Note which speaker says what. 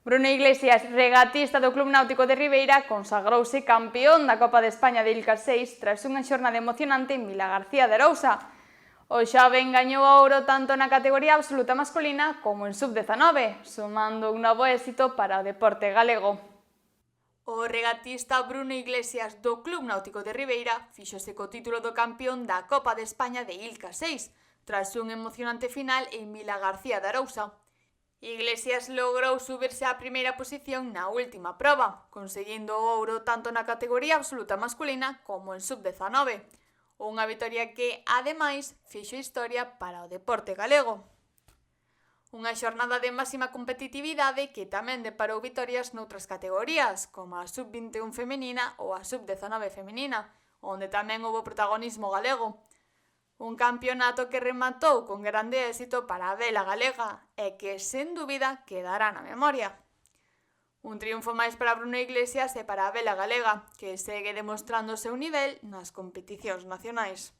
Speaker 1: Bruno Iglesias, regatista do Club Náutico de Ribeira, consagrouse campeón da Copa de España de Ilca 6 tras unha xornada emocionante en Vila García de Arousa. O xoven gañou ouro tanto na categoría absoluta masculina como en sub-19, sumando un novo éxito para o deporte galego. O regatista Bruno Iglesias do Club Náutico de Ribeira fíxose co título do campeón da Copa de España de Ilca 6, tras un emocionante final en Vila García de Arousa. Iglesias logrou subirse á primeira posición na última proba, conseguindo o ouro tanto na categoría absoluta masculina como en sub-19, unha vitoria que, ademais, fixo historia para o deporte galego. Unha xornada de máxima competitividade que tamén deparou vitorias noutras categorías, como a sub-21 feminina ou a sub-19 feminina, onde tamén houbo protagonismo galego. Un campeonato que rematou con grande éxito para a vela galega e que, sen dúbida, quedará na memoria. Un triunfo máis para Bruno Iglesias e para a vela galega, que segue demostrando o seu nivel nas competicións nacionais.